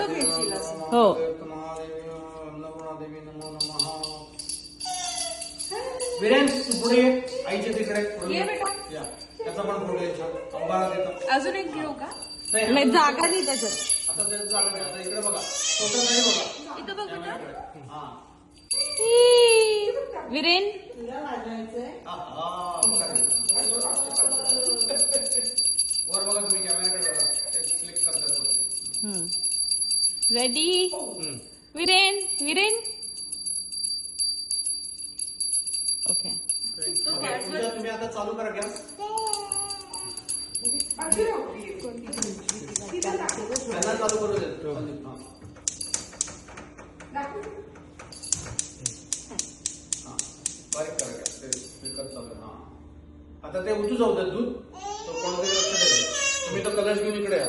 Photo घेशील असं. हो. विरेन पुढे आईच्या तिकडे ये बेटा. या. त्याचा पण फोटो घ्यायचा. अंबारा देतो. अजून एक घेऊ का? नाही जागा नाही त्याच्यात. आता त्याचं जागा नाही. आता इकडे बघा. फोटो कडे बघा. इथं बघ बेटा. हा. विरेन वर बघा तुम्ही कॅमेराकडे बघा. क्लिक करतात वरती. रेडी विरेन विरेन ओके तुम्ही आता चालू करा गॅस. त्यांना चालू करू देत. बारीक करा गॅस. ते स्पीकर चालू आहे. हा. आता ते उतू जाऊ देत दूध. तो कोणतरी लक्ष द्या. तुम्ही तो कलश घेऊन इकडे या.